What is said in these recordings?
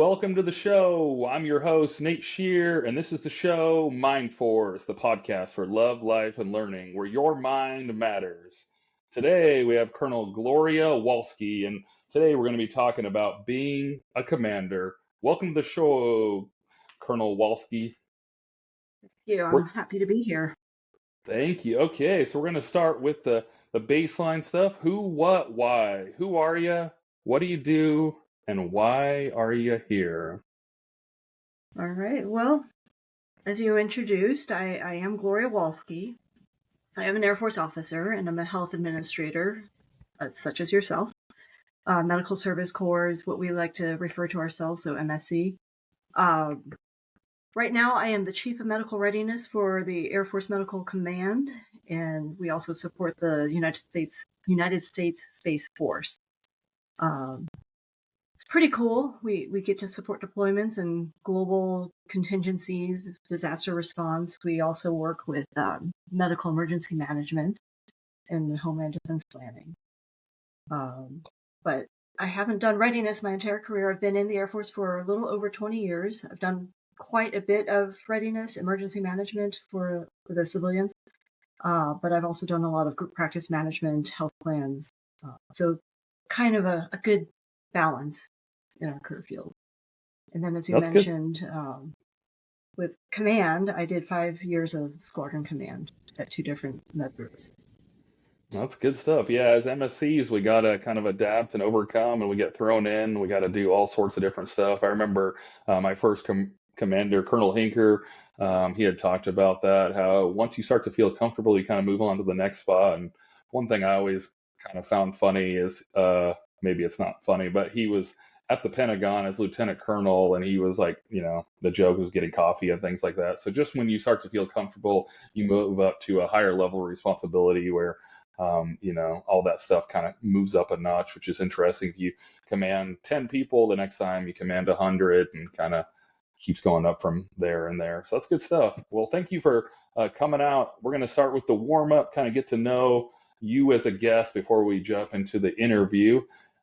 welcome to the show. I'm your host, Nate Shear, and this is the show Mind Force, the podcast for love, life, and learning, where your mind matters. Today, we have Colonel Gloria Walski, and today we're going to be talking about being a commander. Welcome to the show, Colonel Walski. You. We're, I'm happy to be here. Thank you. Okay, so we're going to start with the baseline stuff. Who, what, why? Who are you? What do you do? And why are you here? All right. Well, as you introduced, I am Gloria Walski. I am an Air Force officer and I'm a health administrator, such as yourself. Medical Service Corps is what we like to refer to ourselves, so MSC. Right now, I am the Chief of Medical Readiness for the Air Force Medical Command, and we also support the United States Space Force. It's pretty cool. We get to support deployments and global contingencies, disaster response. We also work with medical emergency management and homeland defense planning. But I haven't done readiness my entire career. I've been in the Air Force for a little over 20 years. I've done quite a bit of readiness, emergency management for the civilians. But I've also done a lot of group practice management, health plans. So kind of a good balance in our career field. And then, as you That's good. mentioned, with command, I did 5 years of squadron command at 2 different med groups. That's good stuff. Yeah, as MSCs, we got to kind of adapt and overcome, and we get thrown in. We got to do all sorts of different stuff. I remember my first commander, Colonel Hinker, he had talked about that, how once you start to feel comfortable, you kind of move on to the next spot. And one thing I always kind of found funny is maybe it's not funny, but he was at the Pentagon as lieutenant colonel, and he was like, the joke was getting coffee and things like that. So just when you start to feel comfortable, you move up to a higher level of responsibility where all that stuff kind of moves up a notch, which is interesting. If you command 10 people, the next time you command 100 and kind of keeps going up from there and there. So that's good stuff. Well, thank you for coming out. We're going to start with the warm up, kind of get to know you as a guest before we jump into the interview.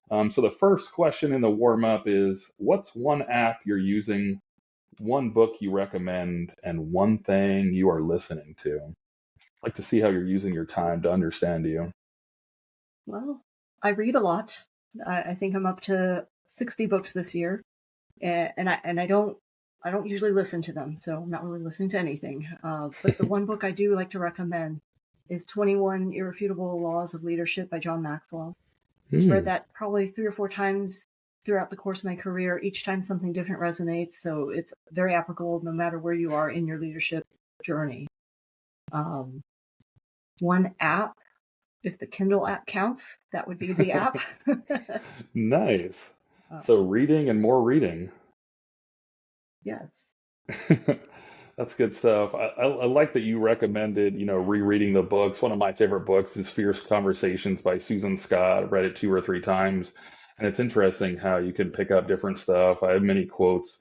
So the first question in the warm up is, what's one app you're using, one book you recommend, and one thing you are listening to? Like to see how you're using your time to understand you. Well, I read a lot. I think I'm up to 60 books this year, and I don't usually listen to them, so I'm not really listening to anything. But the one book I do like to recommend is 21 Irrefutable Laws of Leadership by John Maxwell. Read that probably 3 or 4 times throughout the course of my career. Each time something different resonates, so it's very applicable no matter where you are in your leadership journey. One app, if the Kindle app counts, that would be the app. Nice. So reading and more reading. Yes. That's good stuff. I like that you recommended, rereading the books. One of my favorite books is Fierce Conversations by Susan Scott. I've read it 2 or 3 times, and it's interesting how you can pick up different stuff. I have many quotes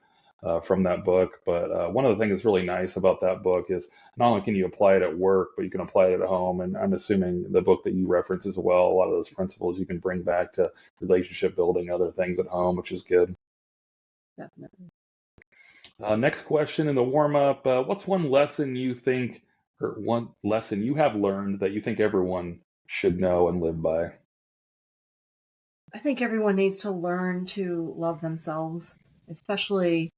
from that book, but one of the things that's really nice about that book is not only can you apply it at work, but you can apply it at home. And I'm assuming the book that you reference as well, a lot of those principles you can bring back to relationship building, other things at home, which is good. Definitely. Next question in the warm up. What's one lesson you think, or one lesson you have learned that you think everyone should know and live by? I think everyone needs to learn to love themselves, especially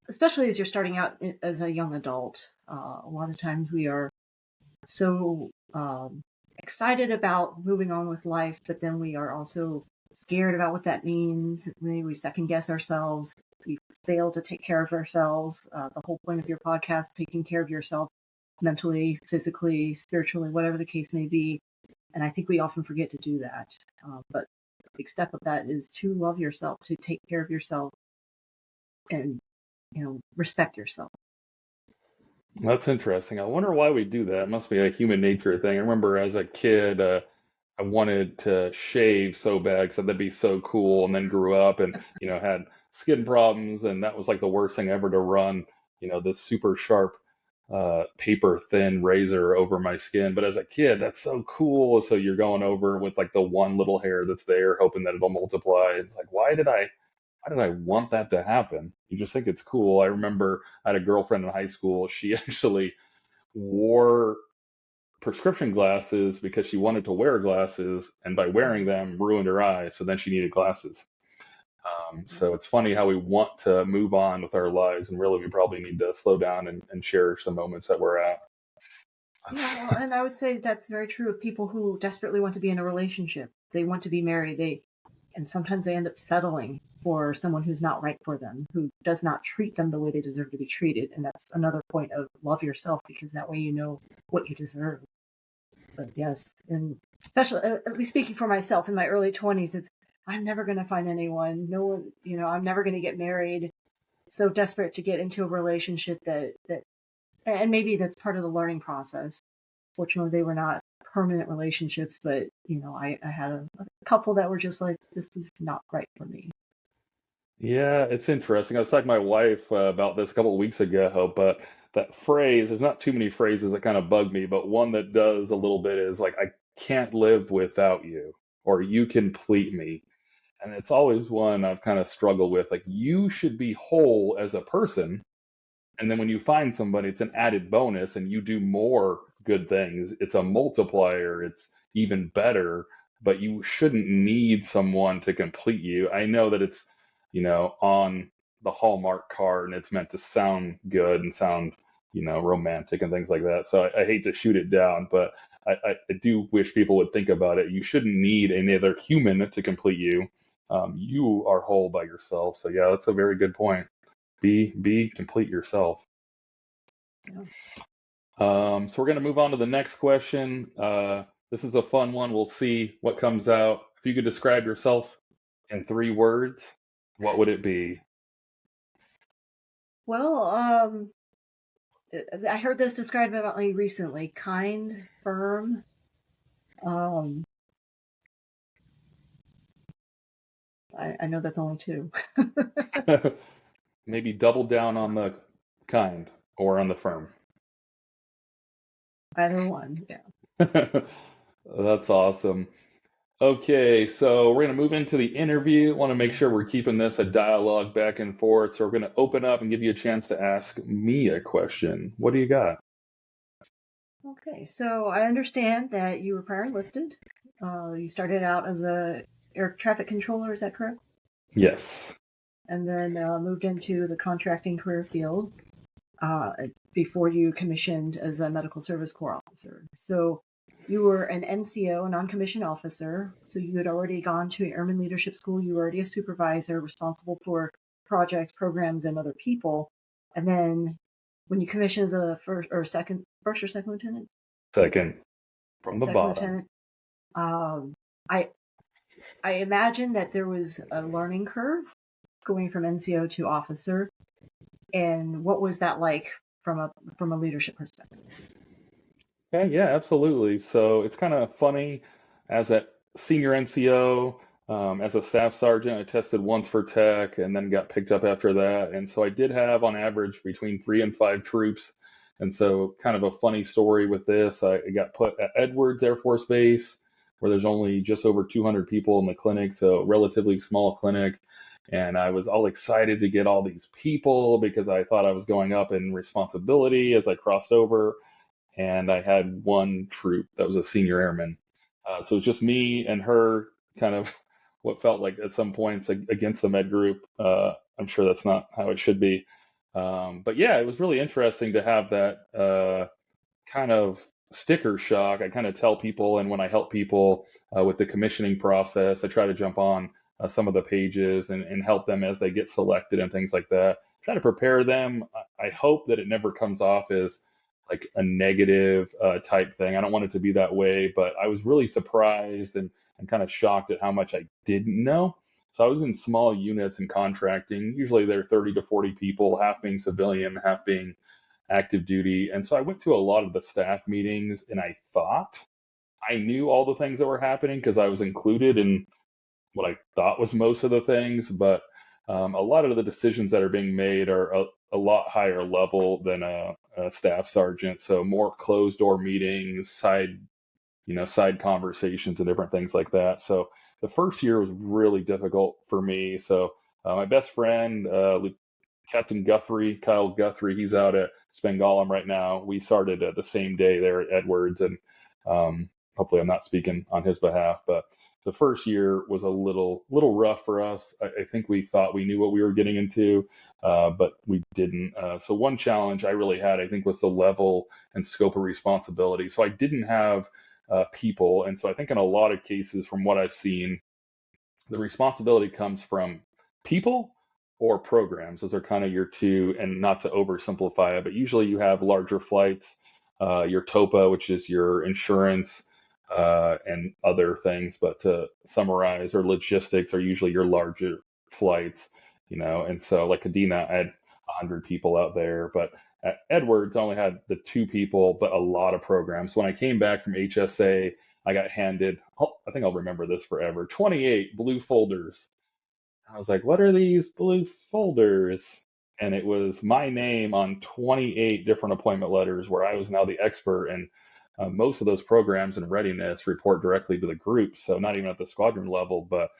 as you're starting out as a young adult. A lot of times we are so excited about moving on with life, but then we are also scared about what that means. We second guess ourselves. We fail to take care of ourselves. The whole point of your podcast, taking care of yourself mentally, physically, spiritually, whatever the case may be. And I think we often forget to do that. But a big step of that is to love yourself, to take care of yourself, and respect yourself. That's interesting. I wonder why we do that. It must be a human nature thing. I remember as a kid, I wanted to shave so bad because that'd be so cool, and then grew up and had skin problems, and that was like the worst thing ever to run, this super sharp paper thin razor over my skin. But as a kid, that's so cool. So you're going over with like the one little hair that's there, hoping that it'll multiply. It's like, why did I why did I want that to happen? You just think it's cool. I remember I had a girlfriend in high school. She actually wore prescription glasses because she wanted to wear glasses, and by wearing them, ruined her eyes. So then she needed glasses. So it's funny how we want to move on with our lives, and really we probably need to slow down and cherish the moments that we're at. Yeah, well, and I would say that's very true of people who desperately want to be in a relationship. They want to be married. And sometimes they end up settling for someone who's not right for them, who does not treat them the way they deserve to be treated. And that's another point of love yourself, because that way you know what you deserve. But yes, and especially, at least speaking for myself, in my early 20s, I'm never going to find anyone. No one, I'm never going to get married. So desperate to get into a relationship and maybe that's part of the learning process. Fortunately, they were not permanent relationships, but I had a couple that were just like, this is not right for me. Yeah, it's interesting. I was talking to my wife about this a couple of weeks ago, but that phrase, there's not too many phrases that kind of bug me, but one that does a little bit is like, I can't live without you, or you complete me. And it's always one I've kind of struggled with. Like, you should be whole as a person. And then when you find somebody, it's an added bonus and you do more good things. It's a multiplier. It's even better, but you shouldn't need someone to complete you. I know that it's, on the Hallmark card and it's meant to sound good and sound, romantic and things like that. So I hate to shoot it down, but I do wish people would think about it. You shouldn't need another human to complete you. You are whole by yourself. So yeah, that's a very good point. Be complete yourself. Yeah. So we're going to move on to the next question. This is a fun one. We'll see what comes out. If you could describe yourself in 3 words, what would it be? Well, I heard this described about me recently: kind, firm. Um, I know that's only two. Maybe double down on the kind or on the firm. Either one, yeah. That's awesome. Okay, so we're going to move into the interview. Want to make sure we're keeping this a dialogue back and forth. So we're going to open up and give you a chance to ask me a question. What do you got? Okay, so I understand that you were prior enlisted. You started out as a air traffic controller, is that correct? Yes. And then moved into the contracting career field uh, before you commissioned as a medical service corps officer. So you were an NCO, a non-commissioned officer. So you had already gone to Airman Leadership School. You were already a supervisor responsible for projects, programs, and other people. And then when you commissioned as a first or second lieutenant, Second from the second bottom. lieutenant, um, I I imagine that there was a learning curve going from NCO to officer. And what was that like from a leadership perspective? Okay, yeah, absolutely. So it's kind of funny as a senior NCO, as a staff sergeant, I tested once for tech and then got picked up after that. And so I did have on average between 3 and 5 troops. And so kind of a funny story with this, I got put at Edwards Air Force Base, where there's only just over 200 people in the clinic, so relatively small clinic. And I was all excited to get all these people because I thought I was going up in responsibility as I crossed over, and I had one troop that was a senior airman. So it's just me and her, kind of what felt like at some points against the med group. I'm sure that's not how it should be. But yeah, it was really interesting to have that kind of sticker shock. I kind of tell people, and when I help people with the commissioning process, I try to jump on some of the pages and help them as they get selected and things like that. Try to prepare them. I hope that it never comes off as like a negative type thing. I don't want it to be that way, but I was really surprised and kind of shocked at how much I didn't know. So I was in small units and contracting. Usually they're 30 to 40 people, half being civilian, half being active duty. And so I went to a lot of the staff meetings and I thought I knew all the things that were happening because I was included in what I thought was most of the things. But a lot of the decisions that are being made are a lot higher level than a staff sergeant. So more closed door meetings, side conversations and different things like that. So the first year was really difficult for me. So My best friend, Captain Guthrie, Kyle Guthrie, he's out at Spengalum right now. We started the same day there at Edwards, and hopefully I'm not speaking on his behalf, but the first year was a little rough for us. I think we thought we knew what we were getting into, but we didn't. So one challenge I really had, I think, was the level and scope of responsibility. So I didn't have people, and so I think in a lot of cases, from what I've seen, the responsibility comes from people or programs. Those are kind of your two, and not to oversimplify it, but usually you have larger flights, your TOPA, which is your insurance, and other things. But to summarize, or logistics are usually your larger flights, and so like Kadena, I had 100 people out there, but at Edwards, I only had the two people, but a lot of programs. When I came back from HSA, I got handed, oh, I think I'll remember this forever, 28 blue folders. I was like, what are these blue folders? And it was my name on 28 different appointment letters where I was now the expert. And most of those programs in readiness report directly to the group. So not even at the squadron level, but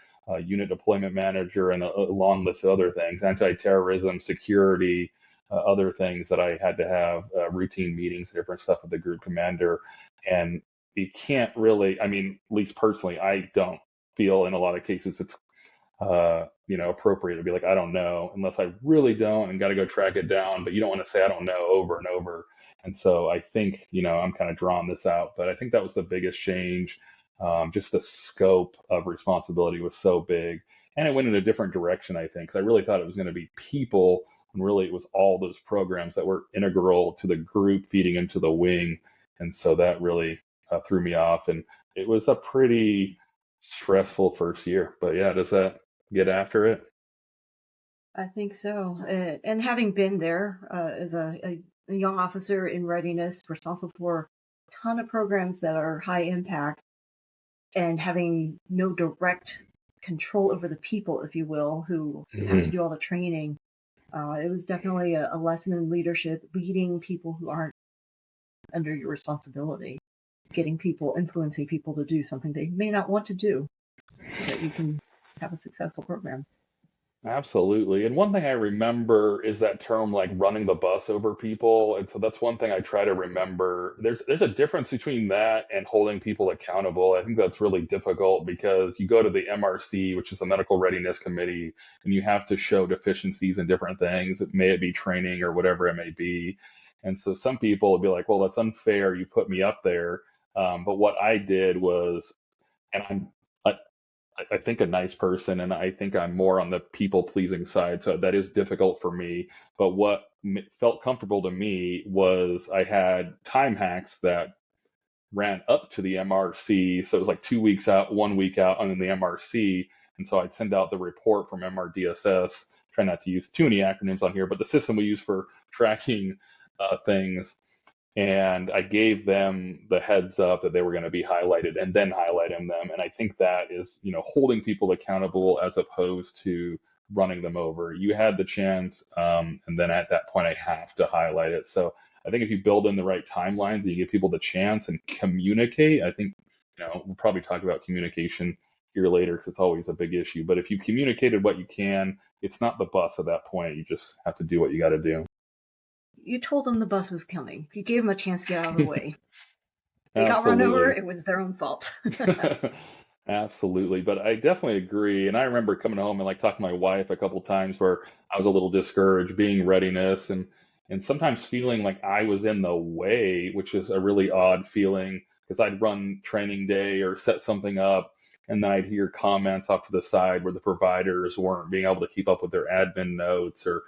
unit deployment manager and a long list of other things, anti-terrorism, security, other things that I had to have routine meetings, different stuff with the group commander. And you can't really, I mean, at least personally, I don't feel in a lot of cases it's appropriate to be like, I don't know, unless I really don't and got to go track it down. But you don't want to say, I don't know over and over. And so I think, I'm kind of drawing this out, but I think that was the biggest change. Just the scope of responsibility was so big. And it went in a different direction, I think, because I really thought it was going to be people, and really it was all those programs that were integral to the group feeding into the wing. And so that really threw me off. And it was a pretty stressful first year. But yeah, does that get after it? I think so. And having been there as a young officer in readiness, responsible for a ton of programs that are high impact, and having no direct control over the people, if you will, who have to Hmm. do all the training, it was definitely a lesson in leadership, leading people who aren't under your responsibility, getting people, influencing people to do something they may not want to do so that you can have a successful program. Absolutely. And one thing I remember is that term like running the bus over people. And so that's one thing I try to remember. There's a difference between that and holding people accountable. I think that's really difficult because you go to the MRC, which is the Medical Readiness Committee, and you have to show deficiencies in different things. May it be training or whatever it may be. And so some people would be like, well, that's unfair. You put me up there. But what I did was, and I think a nice person, and I think I'm more on the people pleasing side. So that is difficult for me. But what felt comfortable to me was I had time hacks that ran up to the MRC. So it was like 2 weeks out, 1 week out on the MRC. And so I'd send out the report from MRDSS. Try not to use too many acronyms on here, but the system we use for tracking things, and I gave them the heads up that they were going to be highlighted and then highlighting them. And I think that is, holding people accountable as opposed to running them over. You had the chance, and then at that point, I have to highlight it. So I think if you build in the right timelines and you give people the chance and communicate, I think, we'll probably talk about communication here later because it's always a big issue. But if you communicated what you can, it's not the bus at that point. You just have to do what you got to do. You told them the bus was coming. You gave them a chance to get out of the way. If they got run over, Absolutely. it was their own fault. Absolutely. But I definitely agree. And I remember coming home and like talking to my wife a couple times where I was a little discouraged being readiness, and sometimes feeling like I was in the way, which is a really odd feeling because I'd run training day or set something up, and then I'd hear comments off to the side where the providers weren't being able to keep up with their admin notes or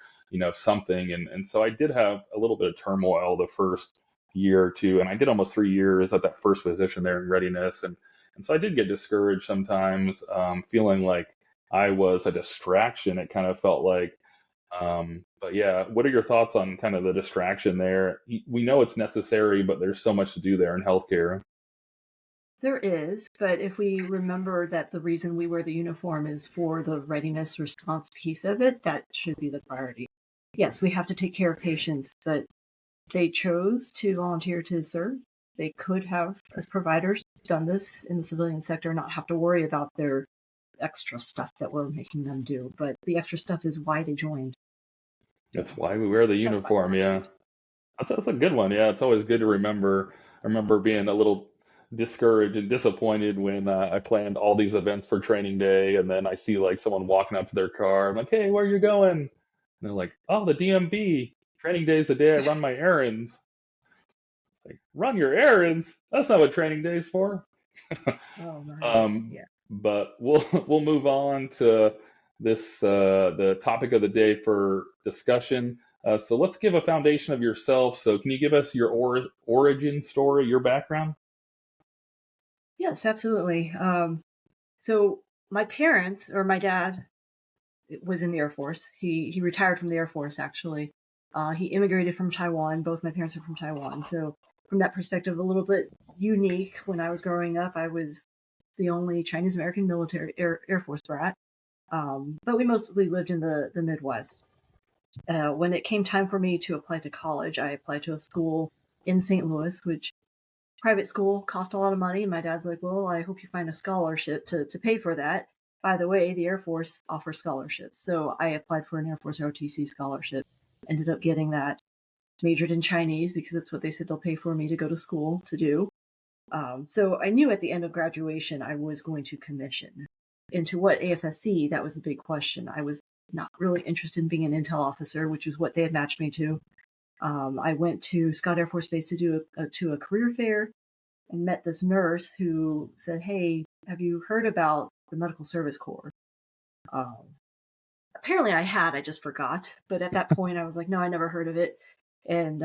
something. And so I did have a little bit of turmoil the first year or two, and I did almost 3 years at that first position there in readiness, and so I did get discouraged sometimes, feeling like I was a distraction. It kind of felt like, but yeah, what are your thoughts on kind of the distraction there? We know it's necessary, but there's so much to do there in healthcare. There is, but if we remember that the reason we wear the uniform is for the readiness response piece of it, that should be the priority. Yes, we have to take care of patients, but they chose to volunteer to serve. They could have, as providers, done this in the civilian sector, not have to worry about their extra stuff that we're making them do, but the extra stuff is why they joined. That's So why we wear the that's why we uniform. Yeah. rotate. That's a good one. Yeah, it's always good to remember. I remember being a little discouraged and disappointed when I planned all these events for training day, and then I see like someone walking up to their car. I'm like, "Hey, where are you going?" And they're like, "Oh, the DMV. Training day is the day I run my errands." Like, run your errands? That's not what training day is for. Oh my, Um, yeah. but we'll we'll move on to this the topic of the day for discussion. So let's give a foundation of yourself. So can you give us your origin story, your background? Yes, absolutely. So my parents, or my dad, was in the Air Force. He retired from the Air Force actually. He immigrated from Taiwan. Both my parents are from Taiwan, so from that perspective, a little bit unique. When I was growing up, I was the only Chinese American military Air Force brat. But we mostly lived in the Midwest. When it came time for me to apply to college, I applied to a school in St. Louis, which private school cost a lot of money. And my dad's like, well, I hope you find a scholarship to pay for that. By the way, the Air Force offers scholarships. So I applied for an Air Force ROTC scholarship, ended up getting that, majored in Chinese because that's what they said they'll pay for me to go to school to do. So I knew at the end of graduation I was going to commission. Into what AFSC, that was the big question. I was not really interested in being an intel officer, which is what they had matched me to. I went to Scott Air Force Base to do a career fair and met this nurse who said, "Hey, have you heard about the Medical Service Corps?" Um, Apparently, I had. I just forgot. But at that point, I was like, "No, I never heard of it." And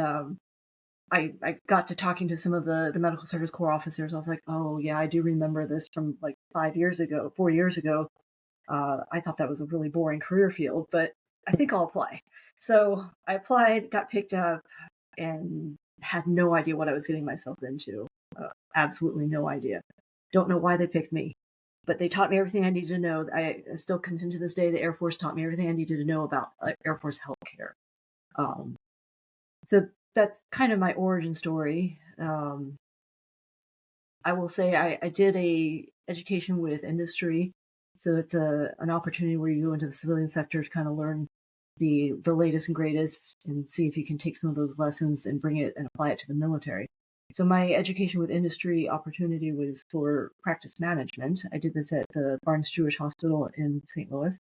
I got to talking to some of the Medical Service Corps officers. I was like, "Oh yeah, I do remember this from like 5 years ago, 4 years ago." I thought that was a really boring career field, but I think I'll apply. So I applied, got picked up, and had no idea what I was getting myself into. Absolutely no idea. Don't know why they picked me, but they taught me everything I needed to know. I still contend to this day. The Air Force taught me everything I needed to know about Air Force healthcare. Um, so that's kind of my origin story. I will say I did a education with industry, so it's an opportunity where you go into the civilian sector to kind of learn the latest and greatest and see if you can take some of those lessons and bring it and apply it to the military. So my education with industry opportunity was for practice management. I did this at the Barnes Jewish Hospital in St. Louis,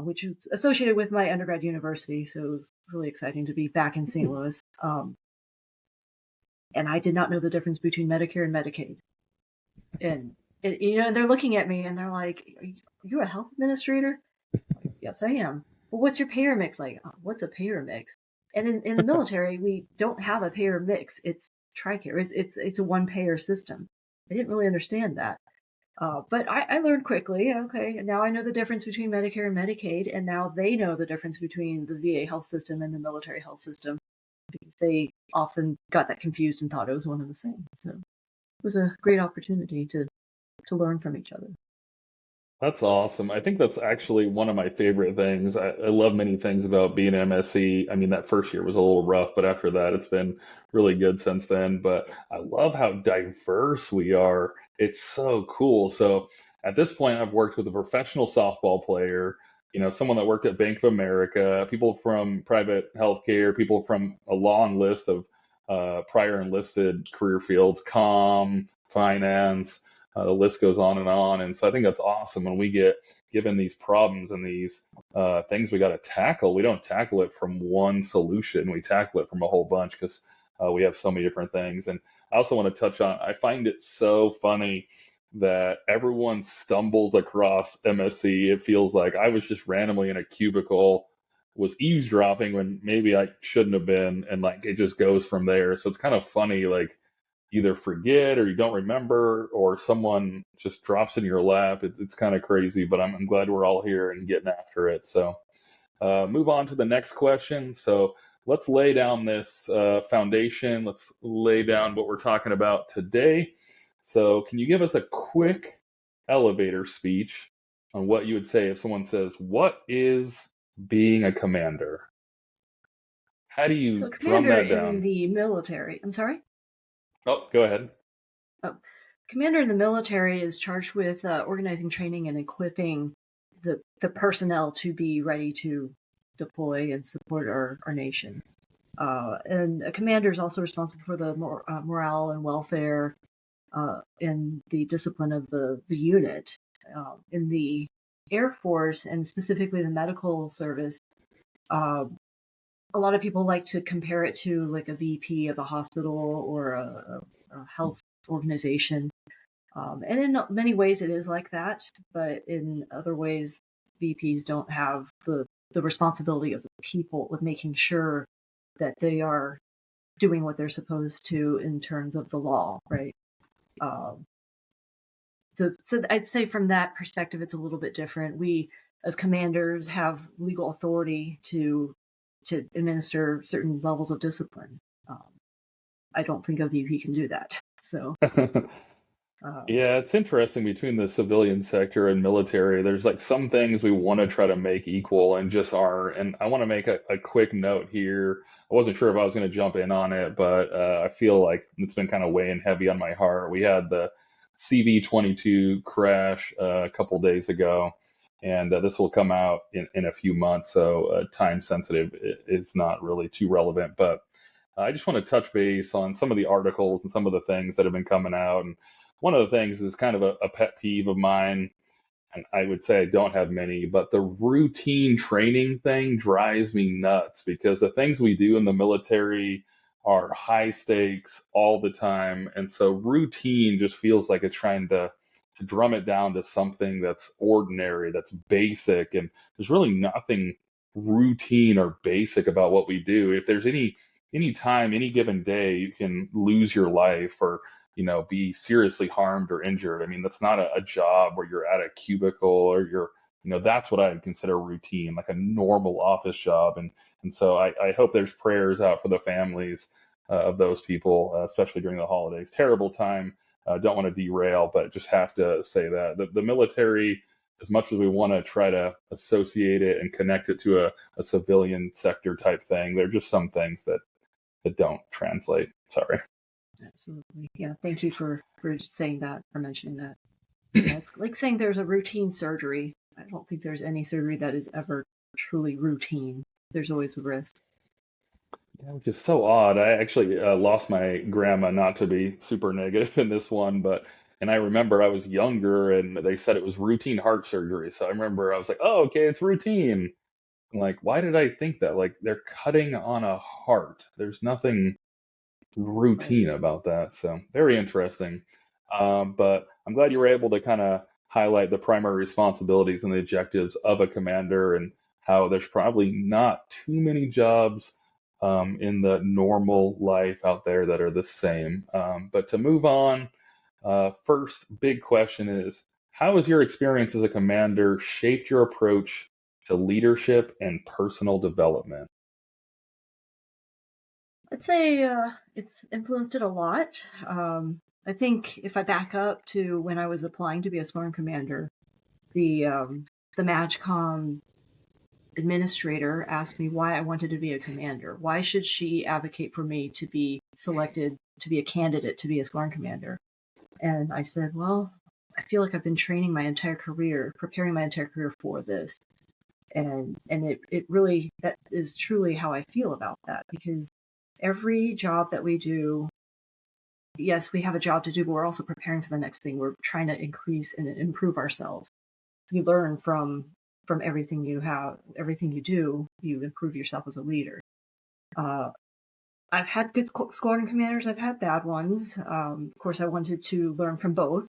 which is associated with my undergrad university. So it was really exciting to be back in St. Louis. And I did not know the difference between Medicare and Medicaid. And they're looking at me and they're like, "Are you a health administrator?" Like, yes, I am. Well, what's your payer mix like? What's a payer mix? And in the military, we don't have a payer mix. It's TRICARE. It's a one payer system. I didn't really understand that. But I learned quickly. Okay, now I know the difference between Medicare and Medicaid, and now they know the difference between the VA health system and the military health system because they often got that confused and thought it was one and the same. So it was a great opportunity to learn from each other. That's awesome. I think that's actually one of my favorite things. I love many things about being an MSC. I mean, that first year was a little rough, but after that, it's been really good since then. But I love how diverse we are. It's so cool. So at this point, I've worked with a professional softball player, someone that worked at Bank of America, people from private healthcare, people from a long list of prior enlisted career fields, finance. The list goes on and on. And so I think that's awesome when we get given these problems and these things we got to tackle. We don't tackle it from one solution. We tackle it from a whole bunch because we have so many different things. And I also want to touch on, I find it so funny that everyone stumbles across MSC. It feels like I was just randomly in a cubicle, was eavesdropping when maybe I shouldn't have been. And like it just goes from there. So it's kind of funny, like, either forget or you don't remember or someone just drops in your lap. It's kind of crazy, but I'm glad we're all here and getting after it. So move on to the next question. So let's lay down this foundation. Let's lay down what we're talking about today. So can you give us a quick elevator speech on what you would say if someone says, "What is being a commander?" How do So, you a drum commander that in down? the military. I'm sorry. Oh, go ahead. Oh. commander in the military is charged with organizing, training, and equipping the personnel to be ready to deploy and support our nation. And a commander is also responsible for the morale and welfare and the discipline of the unit. In the Air Force, and specifically the medical service, uh, a lot of people like to compare it to like a VP of a hospital or a health organization. And in many ways it is like that, but in other ways, VPs don't have the responsibility of the people, of making sure that they are doing what they're supposed to in terms of the law, right? Um, so I'd say from that perspective, it's a little bit different. We, as commanders, have legal authority to administer certain levels of discipline. Um, I don't think a VP can do that. So, um, Yeah, it's interesting between the civilian sector and military. There's like some things we want to try to make equal and just aren't. And I want to make a quick note here. I wasn't sure if I was going to jump in on it, but I feel like it's been kind of weighing heavy on my heart. We had the CV-22 crash a couple days ago, and this will come out in a few months, so time sensitive is not really too relevant. But I just want to touch base on some of the articles and some of the things that have been coming out. And one of the things is kind of a pet peeve of mine, and I would say I don't have many, but the routine training thing drives me nuts because the things we do in the military are high stakes all the time. And so routine just feels like it's trying to drum it down to something that's ordinary, that's basic, and there's really nothing routine or basic about what we do. If there's any time, any given day, you can lose your life or be seriously harmed or injured. I mean, that's not a job where you're at a cubicle or that's what I would consider routine, like a normal office job. And so I hope there's prayers out for the families of those people, especially during the holidays. Terrible time. Don't want to derail, but just have to say that the military, as much as we want to try to associate it and connect it to a civilian sector type thing, there are just some things that don't translate. Sorry. absolutely. Yeah. Thank you for saying that, for mentioning that. Yeah, it's like saying there's a routine surgery. I don't think there's any surgery that is ever truly routine. There's always a risk. Yeah, which is so odd. I actually lost my grandma, not to be super negative in this one, and I remember I was younger and they said it was routine heart surgery. So I remember I was like, oh, okay, it's routine. I'm like, why did I think that? Like, they're cutting on a heart. There's nothing Right. routine about that. So very interesting. But I'm glad you were able to kind of highlight the primary responsibilities and the objectives of a commander and how there's probably not too many jobs in the normal life out there that are the same. But to move on, first big question is, how has your experience as a commander shaped your approach to leadership and personal development? I'd say it's influenced it a lot. I think if I back up to when I was applying to be a squadron commander, the MAGCOM administrator asked me why I wanted to be a commander. Why should she advocate for me to be selected to be a candidate to be a squadron commander? And I said, well, I feel like I've been training my entire career, preparing my entire career for this. And it really, that is truly how I feel about that, because every job that we do, yes, we have a job to do, but we're also preparing for the next thing. We're trying to increase and improve ourselves. You learn from everything you have, everything you do. You improve yourself as a leader. Uh, I've had good squadron commanders. I've had bad ones. Of course, I wanted to learn from both,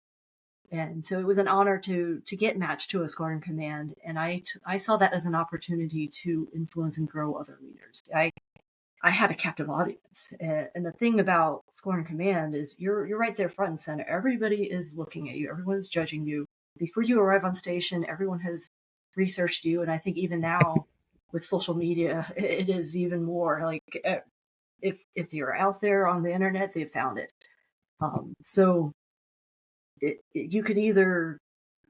and so it was an honor to get matched to a squadron command. And I saw that as an opportunity to influence and grow other leaders. I had a captive audience. And the thing about Squadron Command is you're right there front and center. Everybody is looking at you. Everyone's judging you. Before you arrive on station, everyone has researched you. And I think even now with social media, it is even more like if you're out there on the internet, they found it. So you could either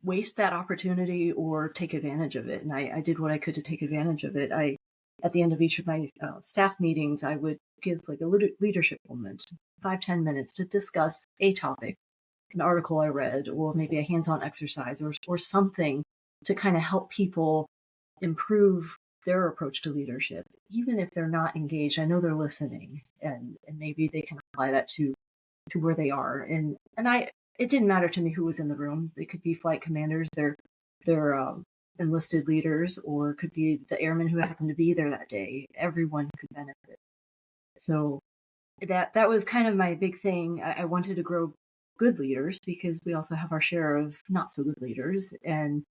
waste that opportunity or take advantage of it. And I did what I could to take advantage of it. At the end of each of my staff meetings, I would give like a leadership moment, 5-10 minutes to discuss a topic. an article I read, or maybe a hands-on exercise, or something to kind of help people improve their approach to leadership, even if they're not engaged. I know they're listening, and maybe they can apply that to where they are. And it didn't matter to me who was in the room. They could be flight commanders, they're enlisted leaders, or it could be the airmen who happened to be there that day. Everyone could benefit. So that was kind of my big thing. I wanted to grow good leaders because we also have our share of not so good leaders, and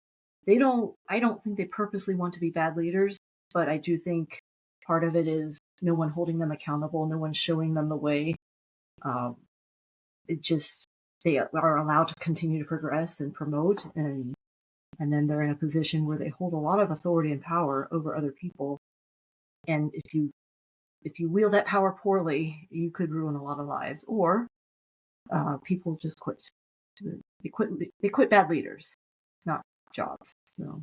I don't think they purposely want to be bad leaders, but I do think part of it is no one holding them accountable, no one showing them the way. Um, it just they are allowed to continue to progress and promote, and then they're in a position where they hold a lot of authority and power over other people. And if you wield that power poorly, you could ruin a lot of lives, or people just quit. They quit bad leaders, not jobs. So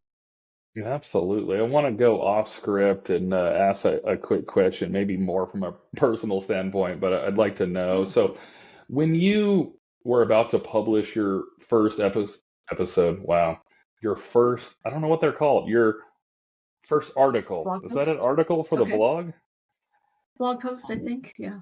Yeah, absolutely. I want to go off script and ask a quick question, maybe more from a personal standpoint, but I'd like to know. yeah, So, when you were about to publish your first episode, wow, your first, I don't know what they're called, your first article. blog Is that an post. article for the Okay, blog? blog post. I think. Yeah.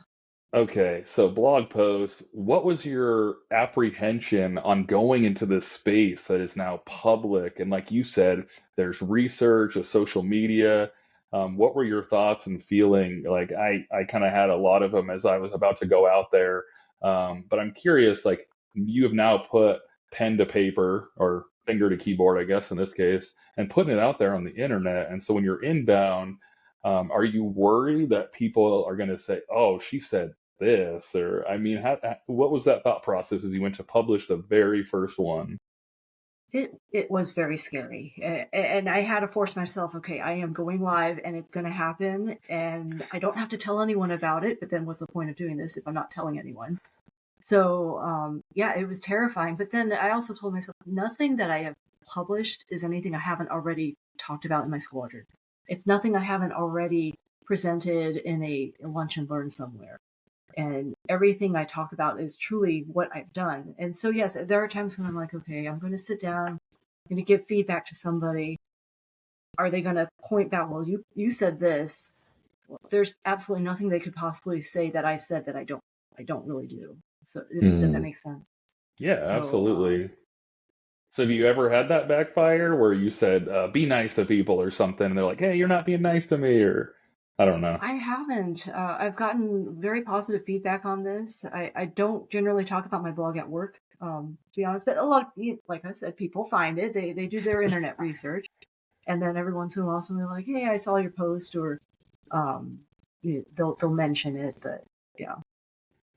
Okay, so blog post, what was your apprehension on going into this space that is now public? And like you said, there's research, of social media. What were your thoughts and feeling? Like I kind of had a lot of them as I was about to go out there. But I'm curious, like you have now put pen to paper or finger to keyboard, I guess in this case, and putting it out there on the internet. And so when you're inbound, are you worried that people are going to say, "Oh, she said this," or I mean, what was that thought process as you went to publish the very first one? It was very scary, and I had to force myself. Okay, I am going live, and it's going to happen, and I don't have to tell anyone about it. But then, what's the point of doing this if I'm not telling anyone? So, yeah, it was terrifying. But then I also told myself nothing that I have published is anything I haven't already talked about in my squadron. It's nothing I haven't already presented in a lunch and learn somewhere. And everything I talk about is truly what I've done. And so, yes, there are times when I'm like, okay, I'm going to sit down, I'm going to give feedback to somebody. Are they going to point back? Well, you said this. Well, there's absolutely nothing they could possibly say that I said that I don't really do. So, does that Hmm. make sense? Yeah, So, absolutely. So have you ever had that backfire where you said, "Be nice to people" or something, and they're like, "Hey, you're not being nice to me," or I don't know. I haven't. I've gotten very positive feedback on this. I don't generally talk about my blog at work, to be honest, but a lot of, like I said, people find it. They do their internet research. And then every once in a while, somebody like, "Hey, I saw your post," or they'll mention it. But yeah,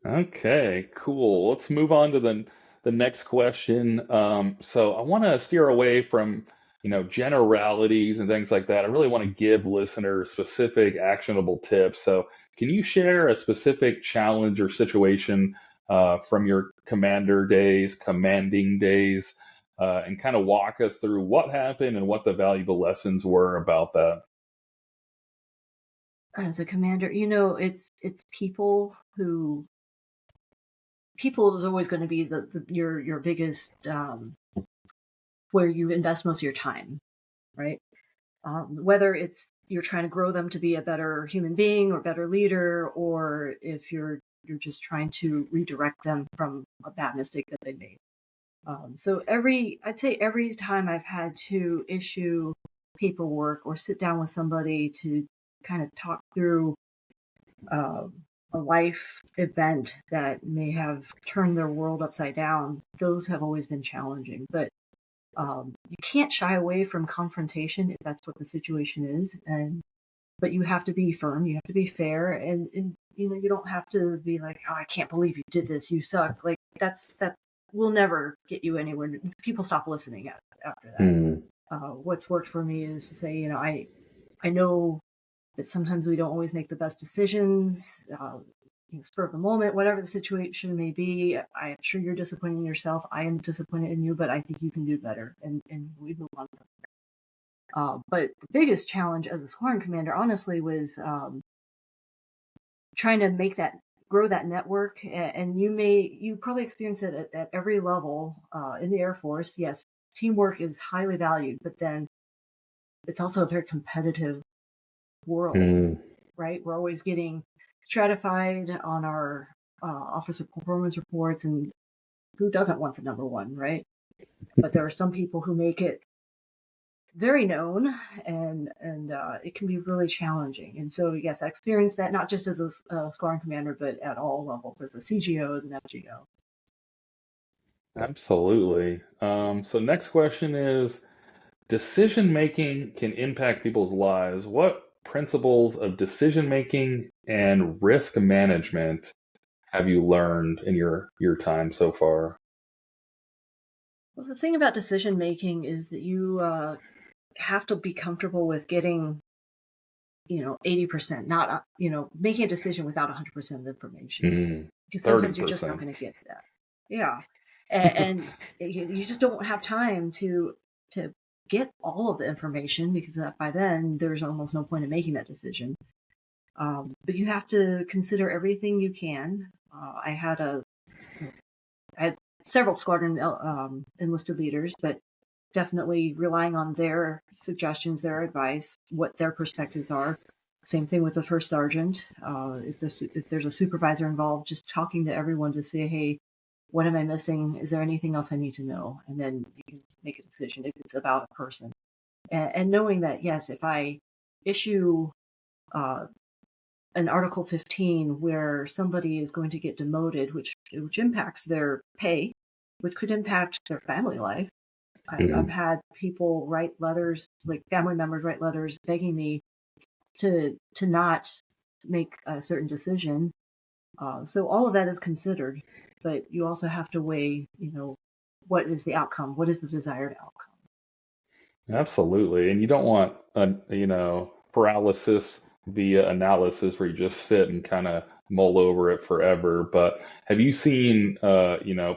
Okay, cool. Let's move on to the next question. So I want to steer away from, generalities and things like that. I really want to give listeners specific actionable tips. So can you share a specific challenge or situation from your commanding days, and kind of walk us through what happened and what the valuable lessons were about that? as a commander, it's people is always going to be your biggest where you invest most of your time, right? Whether it's you're trying to grow them to be a better human being or better leader, or if you're just trying to redirect them from a bad mistake that they made. So I'd say every time I've had to issue paperwork or sit down with somebody to kind of talk through uh, a life event that may have turned their world upside down, those have always been challenging. But you can't shy away from confrontation if that's what the situation is, and but you have to be firm, you have to be fair, and you don't have to be like, oh, I can't believe you did this, you suck. Like that will never get you anywhere. People stop listening after that. Hmm. What's worked for me is to say, I know that sometimes we don't always make the best decisions. Spur of the moment, whatever the situation may be. I'm sure you're disappointed in yourself. I am disappointed in you, but I think you can do better, and we move on. But the biggest challenge as a squadron commander, honestly, was trying to make that grow that network, and you probably experience it at every level in the Air Force. Yes, teamwork is highly valued, but then it's also a very competitive world, Mm, right? We're always getting stratified on our officer performance reports, and who doesn't want the number one, right? But there are some people who make it very known, and it can be really challenging. And so, yes, I experienced that not just as a squadron commander, but at all levels, as a CGO, as an FGO. absolutely. So next question is, decision making can impact people's lives. What principles of decision making and risk management have you learned in your time so far? Well, the thing about decision making is that you have to be comfortable with getting 80%, not making a decision without 100% of the information, Mm, because sometimes you're just not 30%. going to get that. Yeah, and you just don't have time to get all of the information, because by then there's almost no point in making that decision. But you have to consider everything you can. I had several squadron enlisted leaders, but definitely relying on their suggestions, their advice, what their perspectives are. Same thing with the first sergeant. If there's a supervisor involved, just talking to everyone to say, hey, what am I missing? Is there anything else I need to know? And then you can make a decision if it's about a person. And knowing that, yes, if I issue uh, an Article 15 where somebody is going to get demoted, which impacts their pay, which could impact their family life. I've Mhm. had people write letters, like family members write letters begging me to not make a certain decision. So all of that is considered, but you also have to weigh, what is the outcome? What is the desired outcome? Absolutely. And you don't want paralysis via analysis where you just sit and kind of mull over it forever. But have you seen,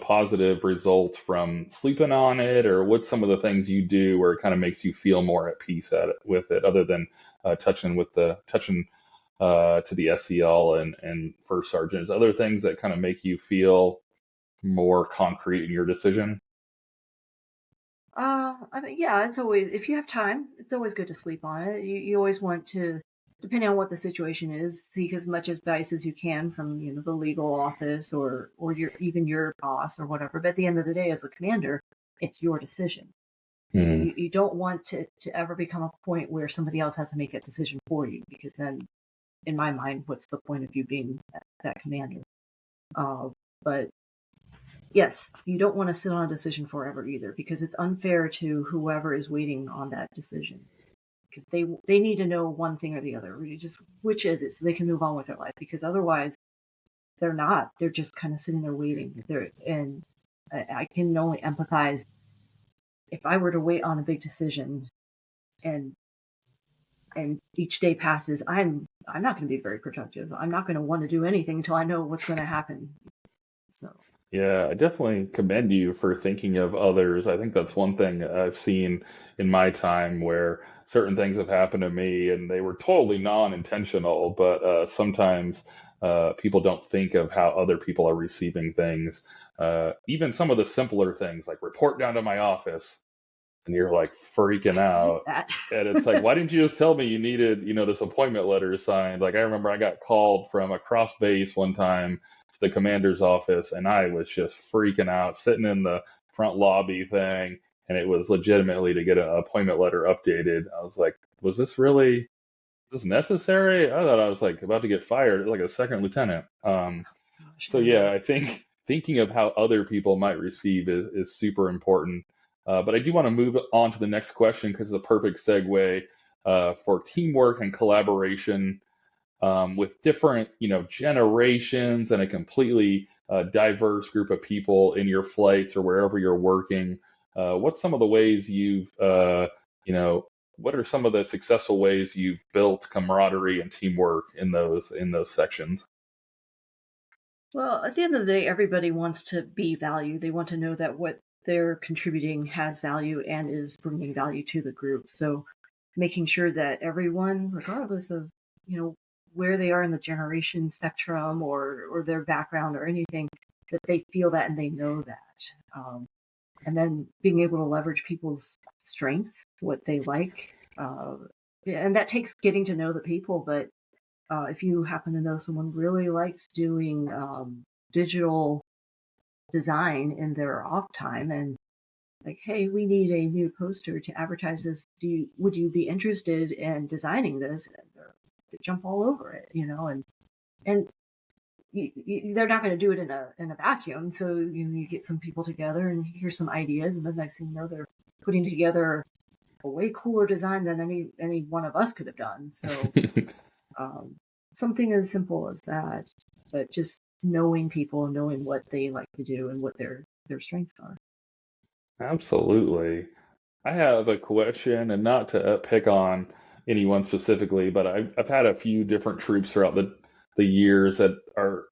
positive results from sleeping on it, or what's some of the things you do where it kind of makes you feel more at peace with it, other than touching to the SEL and first sergeants, other things that kind of make you feel more concrete in your decision? I mean, yeah, it's always, if you have time, it's always good to sleep on it. You always want to, depending on what the situation is, seek as much advice as you can from the legal office, or your boss or whatever. But at the end of the day, as a commander, it's your decision. Hmm. You don't want to ever become a point where somebody else has to make that decision for you, because then, in my mind, what's the point of you being that commander? Uh, but yes, you don't want to sit on a decision forever either, because it's unfair to whoever is waiting on that decision, because they need to know one thing or the other. Just which is it, so they can move on with their life. Because otherwise, they're not. They're just kind of sitting there waiting. And I can only empathize if I were to wait on a big decision, and each day passes. I'm not going to be very productive. I'm not going to want to do anything until I know what's going to happen. So. Yeah, I definitely commend you for thinking of others. I think that's one thing I've seen in my time where certain things have happened to me and they were totally non-intentional, but sometimes people don't think of how other people are receiving things. Even some of the simpler things, like report down to my office, and you're like freaking I get out. that. And it's like, why didn't you just tell me you needed, this appointment letter signed? Like I remember I got called from across base one time to the commander's office, and I was just freaking out, sitting in the front lobby thing, and it was legitimately to get an appointment letter updated. I was like, was this really this necessary? I thought I was like about to get fired, like a second lieutenant. Gosh, So yeah. yeah, I think thinking of how other people might receive is super important. But I do want to move on to the next question because it's a perfect segue for teamwork and collaboration with different, generations and a completely diverse group of people in your flights or wherever you're working. What's some of the ways you know, what are some of the successful ways you've built camaraderie and teamwork in those sections? Well, at the end of the day, everybody wants to be valued. They want to know that what they're contributing has value and is bringing value to the group. So making sure that everyone, regardless of, you know, where they are in the generation spectrum or their background or anything, that they feel that and they know that. And then being able to leverage people's strengths, what they like. And that takes getting to know the people. But if you happen to know someone really likes doing digital design in their off time, and like, hey, we need a new poster to advertise this. Would you be interested in designing this? And they jump all over it, and they're not going to do it in a vacuum. So you get some people together and here's some ideas, and the next thing you know, they're putting together a way cooler design than any one of us could have done. So um, something as simple as that, but just knowing people and knowing what they like to do and what their strengths are. Absolutely. I have a question, and not to pick on anyone specifically, but I've had a few different troops throughout the years that are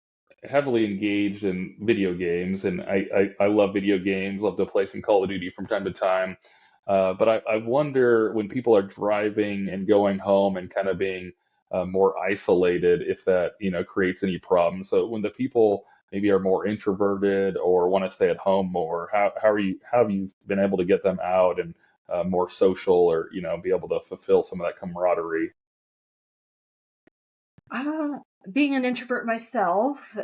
heavily engaged in video games, and I love video games, love to play some Call of Duty from time to time. But I wonder when people are driving and going home and kind of being more isolated, if that, creates any problems. So when the people maybe are more introverted or want to stay at home more, how have you been able to get them out and more social, or be able to fulfill some of that camaraderie? Uh, Being an introvert myself,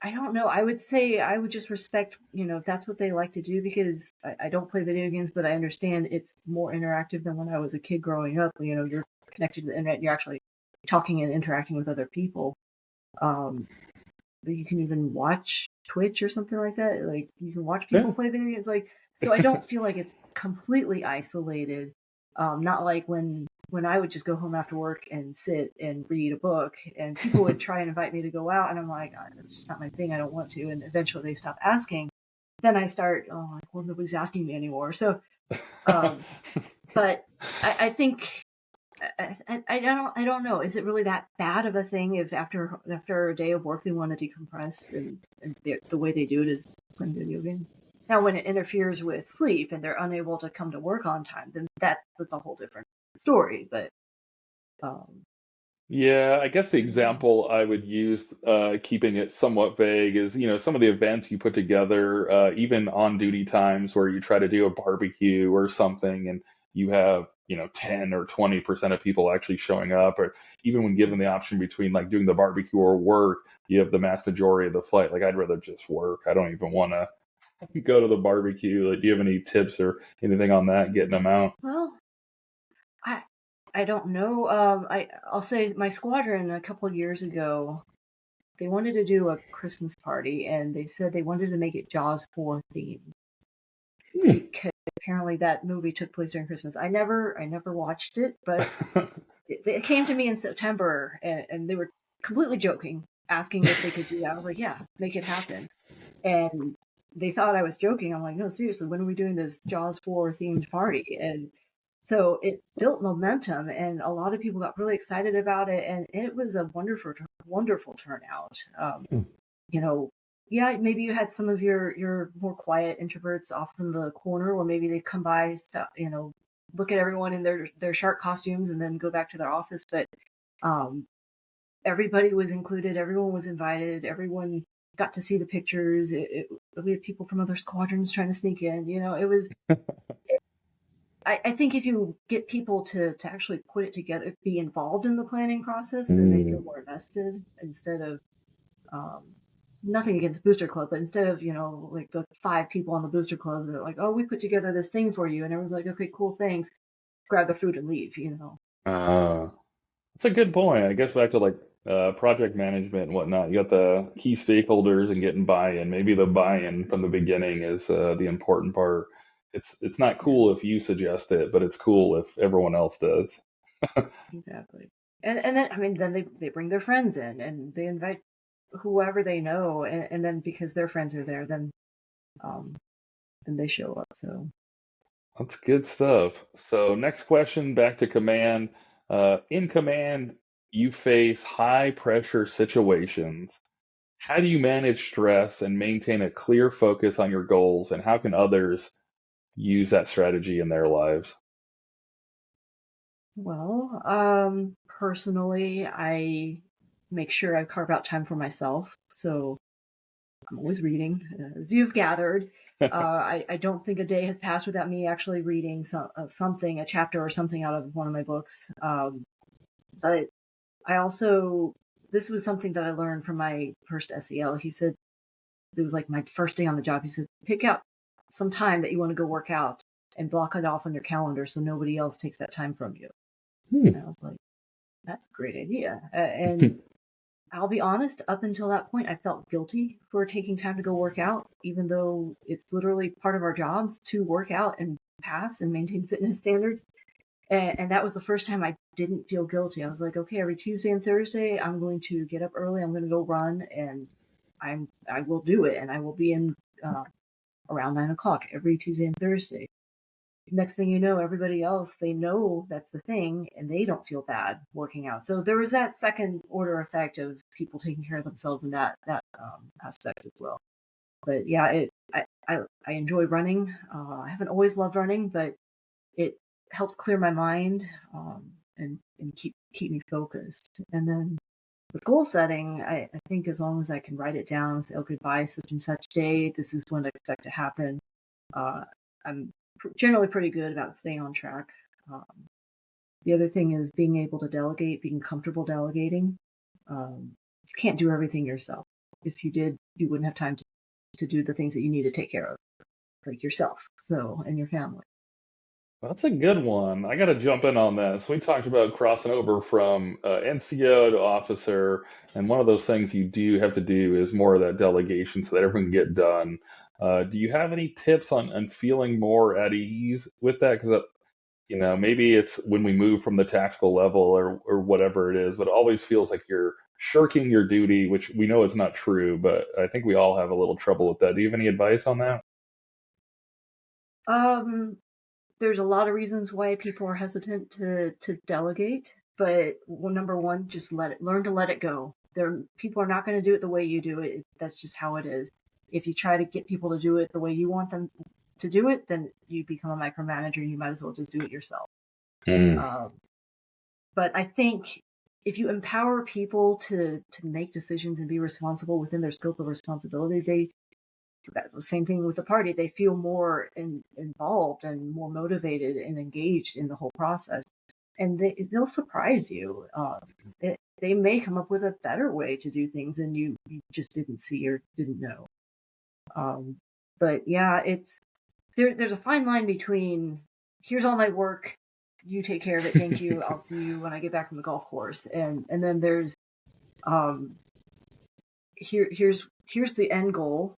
I don't know. I would say I would just respect, if that's what they like to do, because I don't play video games, but I understand it's more interactive than when I was a kid growing up. You're connected to the internet, you're actually talking and interacting with other people. Um, but you can even watch Twitch or something like that. Like you can watch Yeah. people play video games. Like, so I don't feel like it's completely isolated. Not like when I would just go home after work and sit and read a book, and people would try and invite me to go out, and I'm like, "Ah, that's just not my thing. I don't want to." And eventually they stop asking. Then I start, oh, like, well, nobody's asking me anymore. So, um, but I think I don't know. Is it really that bad of a thing if after a day of work they want to decompress, and the way they do it is playing video games? Now, when it interferes with sleep and they're unable to come to work on time, then that's a whole different story. But um, Yeah, I guess the example I would use, keeping it somewhat vague, is some of the events you put together, even on duty times, where you try to do a barbecue or something, and you have 10 or 20% of people actually showing up, or even when given the option between like doing the barbecue or work, you have the mass majority of the flight. Like I'd rather just work. I don't even want to go to the barbecue. Like, do you have any tips or anything on that, getting them out? well, I I don't know. I'll say my squadron a couple of years ago, they wanted to do a Christmas party, and they said they wanted to make it Jaws 4 themed, Hmm. because apparently that movie took place during Christmas. I never watched it, but it came to me in September, and they were completely joking, asking if they could do that. I was like, yeah, make it happen. And they thought I was joking. I'm like, no, seriously, when are we doing this Jaws 4 themed party? And so it built momentum, and a lot of people got really excited about it, and it was a wonderful turnout. You know, yeah, maybe you had some of your more quiet introverts off in the corner, or maybe they come by, look at everyone in their shark costumes, and then go back to their office. But um, everybody was included. Everyone was invited. Everyone got to see the pictures. We had people from other squadrons trying to sneak in. It was. I think if you get people to actually put it together, be involved in the planning process, then they feel Mm. more invested, instead of um, nothing against Booster Club, but instead of, like the 5 people on the Booster Club, they're like, oh, we put together this thing for you. And everyone's like, okay, cool, thanks. Grab the food and leave. Uh, That's a good point. I guess back to like project management and whatnot. You got the key stakeholders and getting buy-in. Maybe the buy-in from the beginning is the important part. It's not Yeah, cool if you suggest it, but it's cool if everyone else does. exactly. And then, I mean, then they bring their friends in, and they invite whoever they know. And then because their friends are there, um, then they show up. So, That's good stuff. So next question, back to command. In command, you face high pressure situations. How do you manage stress and maintain a clear focus on your goals, and how can others use that strategy in their lives? well, personally, I make sure I carve out time for myself. So I'm always reading, as you've gathered. I don't think a day has passed without me actually reading something, a chapter or something out of one of my books. But I also, this was something that I learned from my first SEL. He said, it was like my first day on the job. He said, pick out some time that you want to go work out and block it off on your calendar so nobody else takes that time from you. And I was like, that's a great idea. And I'll be honest, up until that point, I felt guilty for taking time to go work out, even though it's literally part of our jobs to work out and pass and maintain fitness standards. And that was the first time I didn't feel guilty. I was like, okay, every Tuesday and Thursday, I'm going to get up early. I'm going to go run, and I will do it, and I will be in around 9 o'clock every Tuesday and Thursday. Next thing you know, everybody else, they know that's the thing, and they don't feel bad working out. So there was that second order effect of people taking care of themselves in that aspect as well. But yeah, I enjoy running. I haven't always loved running, but it helps clear my mind, and keep me focused. And then with goal setting, I think as long as I can write it down and say, okay, by such and such day, this is when I expect to happen. I'm generally pretty good about staying on track. Um, the other thing is being able to delegate, being comfortable delegating. You can't do everything yourself. If you did, you wouldn't have time to do the things that you need to take care of, like yourself, and your family. That's a good one. I got to jump in on that. So we talked about crossing over from NCO to officer, and one of those things you do have to do is more of that delegation so that everyone can get done. Do you have any tips on feeling more at ease with that? Because maybe it's when we move from the tactical level or whatever it is, but it always feels like you're shirking your duty, which we know is not true, but I think we all have a little trouble with that. Do you have any advice on that? Um, there's a lot of reasons why people are hesitant to delegate, but number one, just learn to let it go. People are not going to do it the way you do it. That's just how it is. If you try to get people to do it the way you want them to do it, then you become a micromanager. You might as well just do it yourself. Mm. Um, but I think if you empower people to make decisions and be responsible within their scope of responsibility, the same thing with the party. They feel more involved and more motivated and engaged in the whole process, and they'll surprise you. They may come up with a better way to do things than you just didn't see or didn't know. But yeah, there's a fine line between here's all my work, you take care of it, thank you, I'll see you when I get back from the golf course, and then there's um, here's the end goal.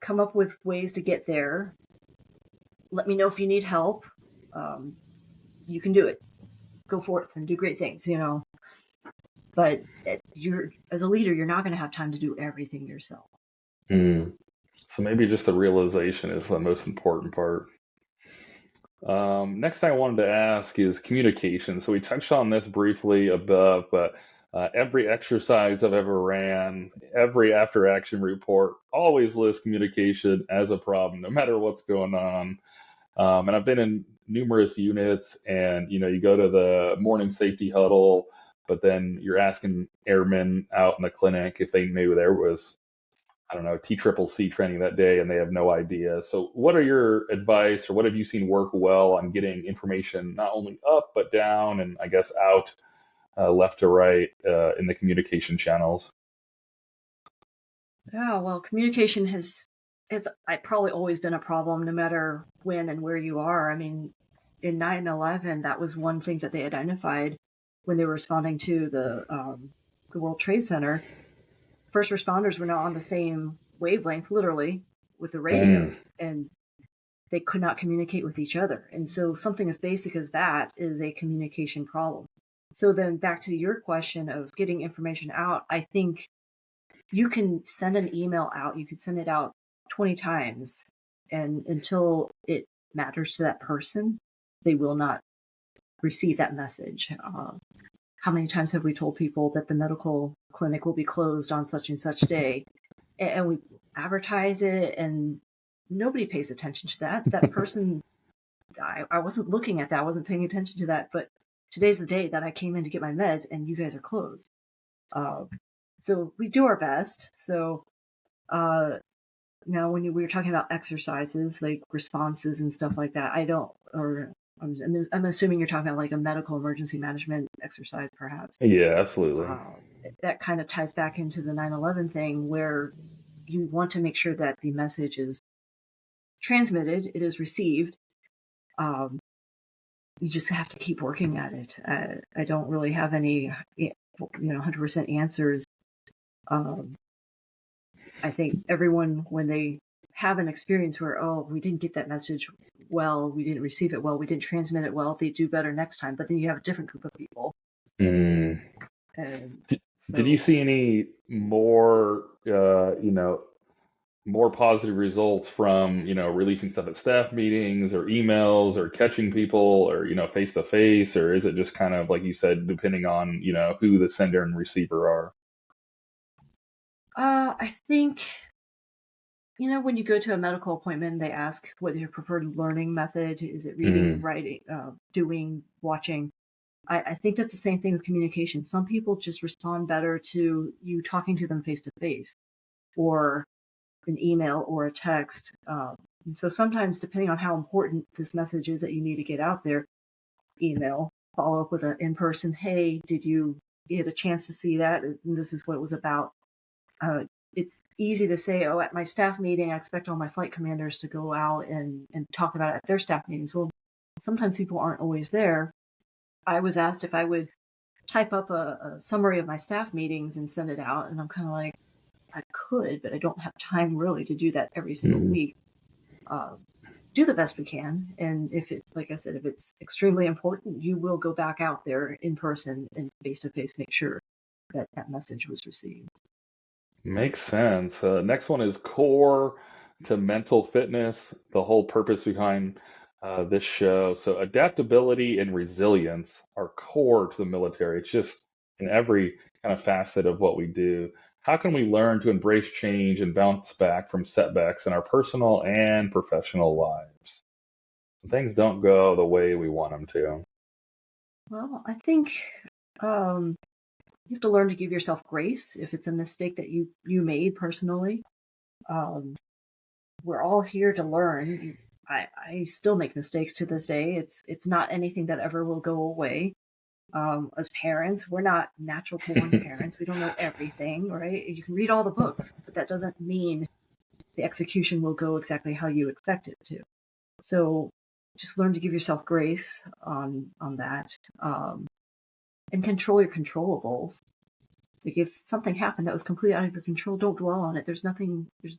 Come up with ways to get there. Let me know if you need help. You can do it. Go forth and do great things. But you're as a leader, you're not going to have time to do everything yourself. Mm. So maybe just the realization is the most important part. Next thing I wanted to ask is communication. So we touched on this briefly above, but every exercise I've ever ran, every after action report always lists communication as a problem, no matter what's going on. And I've been in numerous units, and you go to the morning safety huddle, but then you're asking airmen out in the clinic if they knew there was, I don't know, TCCC training that day, and they have no idea. So, what are your advice, or what have you seen work well on getting information not only up but down, and I guess out, left to right, in the communication channels? Yeah, well, communication has probably always been a problem, no matter when and where you are. I mean, in 9/11, that was one thing that they identified when they were responding to the World Trade Center. First responders were not on the same wavelength, literally, with the Mm. radios, and they could not communicate with each other. And so something as basic as that is a communication problem. So then back to your question of getting information out, I think you can send an email out, you could send it out 20 times, and until it matters to that person, they will not receive that message. How many times have we told people that the medical clinic will be closed on such and such day? And we advertise it, and nobody pays attention to that. That person, I wasn't looking at that, I wasn't paying attention to that, but today's the day that I came in to get my meds and you guys are closed. So we do our best. So now when we were talking about exercises, like responses and stuff like that, I'm assuming you're talking about like a medical emergency management exercise, perhaps. Yeah, absolutely. Uh, that kind of ties back into the 9/11 thing, where you want to make sure that the message is transmitted, it is received. Um, you just have to keep working at it. I don't really have any, 100% answers. Um, I think everyone, when they have an experience where, oh, we didn't get that message well, we didn't receive it well, we didn't transmit it well, they do better next time. But then you have a different group of people. Mm. And Did you so, see any more, more positive results from, releasing stuff at staff meetings or emails or catching people or, face to face? Or is it just kind of, like you said, depending on, who the sender and receiver are? I think, when you go to a medical appointment, they ask what your preferred learning method is. It reading, Mm. writing, doing, watching? I think that's the same thing with communication. Some people just respond better to you talking to them face to face, or an email or a text. And so sometimes, depending on how important this message is that you need to get out there, email, follow up with an in person, hey, did you get a chance to see that? And this is what it was about. Uh, it's easy to say, oh, at my staff meeting, I expect all my flight commanders to go out and talk about it at their staff meetings. Well, sometimes people aren't always there. I was asked if I would type up a summary of my staff meetings and send it out. And I'm kind of like, I could, but I don't have time really to do that every single Mm. week. Uh, do the best we can. And if it, like I said, if it's extremely important, you will go back out there in person and face to face, make sure that that message was received. Makes sense. Next one is core to mental fitness, the whole purpose behind this show. So, adaptability and resilience are core to the military. It's just in every kind of facet of what we do. How can we learn to embrace change and bounce back from setbacks in our personal and professional lives? Things don't go the way we want them to. Well, I think um, you have to learn to give yourself grace if it's a mistake that you made personally. Um, we're all here to learn. I still make mistakes to this day. It's not anything that ever will go away. As parents, we're not natural born parents. We don't know everything, right? You can read all the books, but that doesn't mean the execution will go exactly how you expect it to. So just learn to give yourself grace on that, and control your controllables. Like if something happened that was completely out of your control, don't dwell on it. There's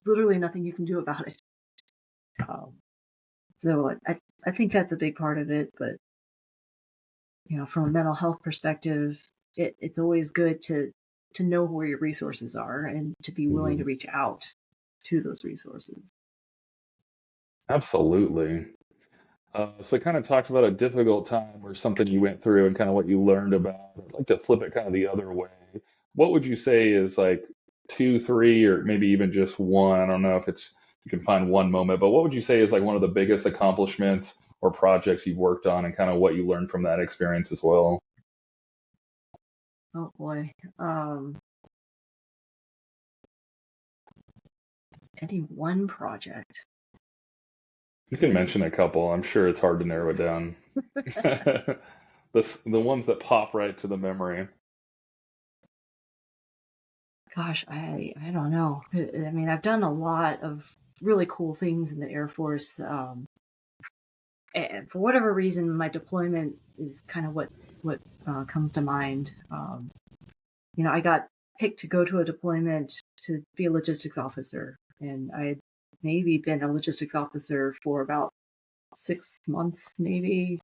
literally nothing you can do about it. Um, so I think that's a big part of it. But from a mental health perspective, it's always good to know where your resources are and to be willing to Mhm. reach out to those resources. Absolutely. So we kind of talked about a difficult time or something you went through and kind of what you learned about. I'd like to flip it kind of the other way. What would you say is like two, three, or maybe even just one? I don't know if it's you can find one moment, but what would you say is like one of the biggest accomplishments or projects you've worked on and kind of what you learned from that experience as well? Oh boy. Any one project. You can Hmm. mention a couple. I'm sure it's hard to narrow it down. The ones that pop right to the memory. Gosh, I don't know. I mean, I've done a lot of really cool things in the Air Force. And for whatever reason, my deployment is kind of what comes to mind. I got picked to go to a deployment to be a logistics officer, and I had maybe been a logistics officer for about 6 months, maybe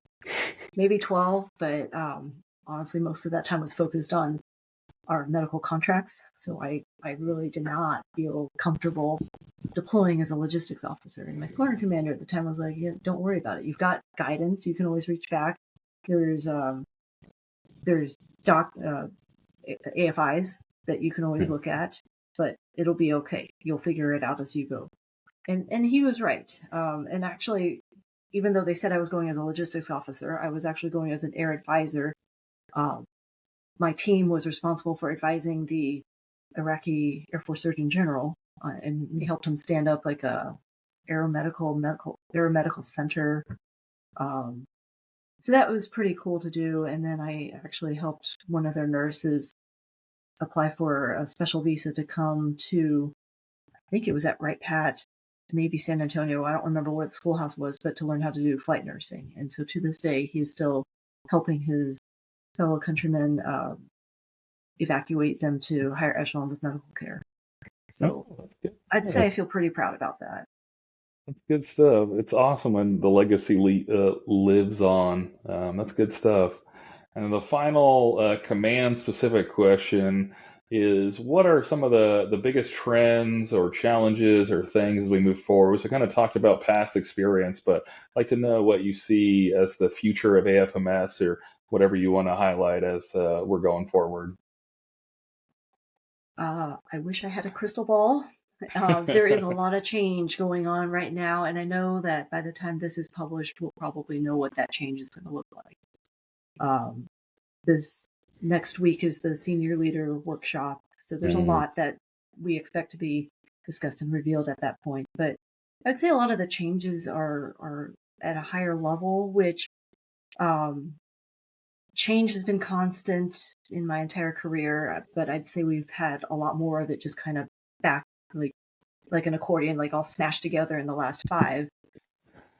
12. But honestly, most of that time was focused on our medical contracts. So I really did not feel comfortable deploying as a logistics officer. And my squadron commander at the time was like, yeah, don't worry about it. You've got guidance. You can always reach back. There's there's doc AFIs that you can always look at, but it'll be okay. You'll figure it out as you go. And he was right. And actually, even though they said I was going as a logistics officer, I was actually going as an air advisor Uh, my team was responsible for advising the Iraqi Air Force Surgeon General, and we helped him stand up like a aeromedical center. Um, so that was pretty cool to do. And then I actually helped one of their nurses apply for a special visa to come to, I think it was at Wright Pat, maybe San Antonio. I don't remember where the schoolhouse was, but to learn how to do flight nursing. And so to this day, he's still helping his fellow countrymen evacuate them to higher echelons of medical care. So Oh, that's good. I'd Yeah, say I feel pretty proud about that. that's good stuff. It's awesome when the legacy lives on. That's good stuff. And the final command specific question is what are some of the biggest trends or challenges or things as we move forward? So, kind of talked about past experience, but I'd like to know what you see as the future of AFMS or whatever you want to highlight as we're going forward. I wish I had a crystal ball. There is a lot of change going on right now, and I know that by the time this is published, we'll probably know what that change is going to look like. Um, this next week is the senior leader workshop, so there's a Mm, lot that we expect to be discussed and revealed at that point. But I'd say a lot of the changes are at a higher level, which um, change has been constant in my entire career, but I'd say we've had a lot more of it just kind of back like an accordion, like all smashed together in the last 5.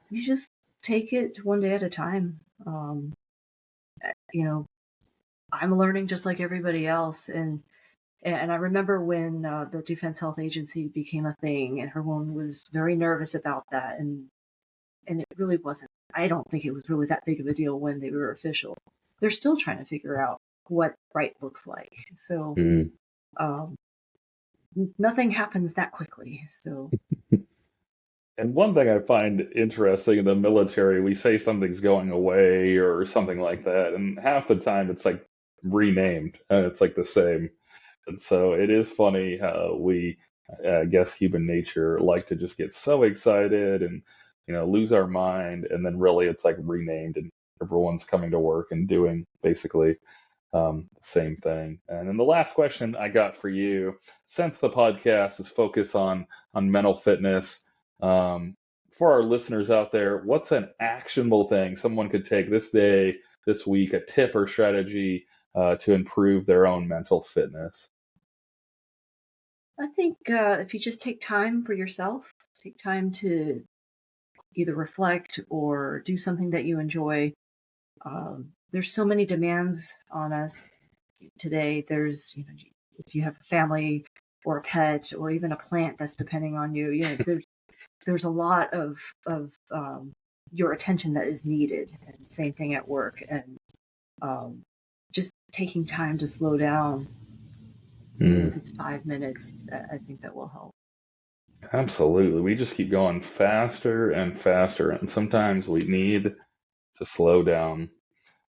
You just take it one day at a time. You know, I'm learning just like everybody else, and I remember when the Defense Health Agency became a thing, and everyone was very nervous about that, and it really wasn't. I don't think it was really that big of a deal when they were official. They're still trying to figure out what right looks like. So mm. um, nothing happens that quickly. So And one thing I find interesting in the military, we say something's going away or something like that, and half the time it's like renamed and it's like the same. And so it is funny how we, I guess, human nature like to just get so excited and, lose our mind. And then really it's like renamed and everyone's coming to work and doing basically the same thing. And then the last question I got for you, since the podcast is focused on mental fitness, um, for our listeners out there, what's an actionable thing someone could take this day, this week, a tip or strategy to improve their own mental fitness? I think if you just take time for yourself, take time to either reflect or do something that you enjoy. There's so many demands on us today. If you have a family or a pet or even a plant that's depending on you, there's a lot of your attention that is needed. And same thing at work. And um, just taking time to slow down, even if Mm, it's 5 minutes, I think that will help. absolutely. We just keep going faster and faster, and sometimes we need to slow down.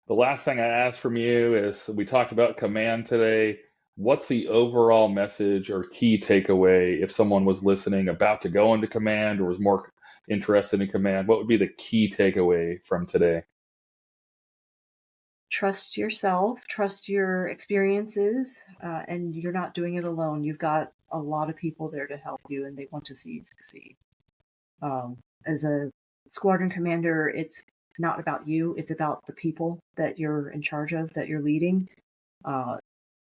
The last thing I ask from you is we talked about command today. What's the overall message or key takeaway if someone was listening about to go into command or was more interested in command? What would be the key takeaway from today? Trust yourself, trust your experiences, and you're not doing it alone. You've got a lot of people there to help you, and they want to see you succeed. As a squadron commander, it's not about you, it's about the people that you're in charge of, that you're leading. Uh,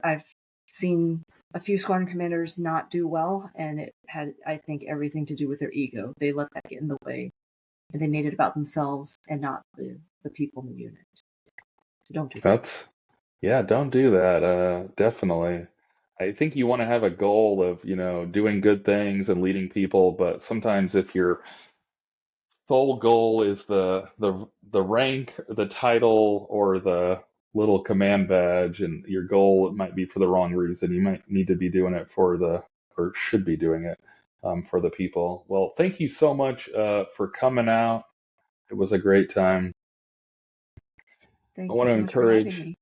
I've seen a few squadron commanders not do well, and it had, I think, everything to do with their ego. They let that get in the way, and they made it about themselves and not the people in the unit. So don't do that. That's, yeah, don't do that. Definitely. I think you want to have a goal of, doing good things and leading people, but sometimes if your sole goal is the rank, the title, or the little command badge, and your goal might be for the wrong reason. You might need to be doing it or should be doing it for the people. Well, thank you so much for coming out. It was a great time. I Thank you want to so much for having encourage, me.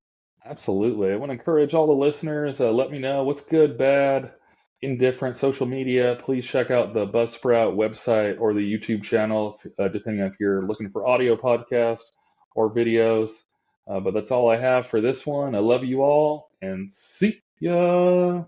absolutely. I want to encourage all the listeners. Let me know what's good, bad, indifferent, social media. Please check out the Buzzsprout website or the YouTube channel, depending on if you're looking for audio podcast or videos. But that's all I have for this one. I love you all and see ya.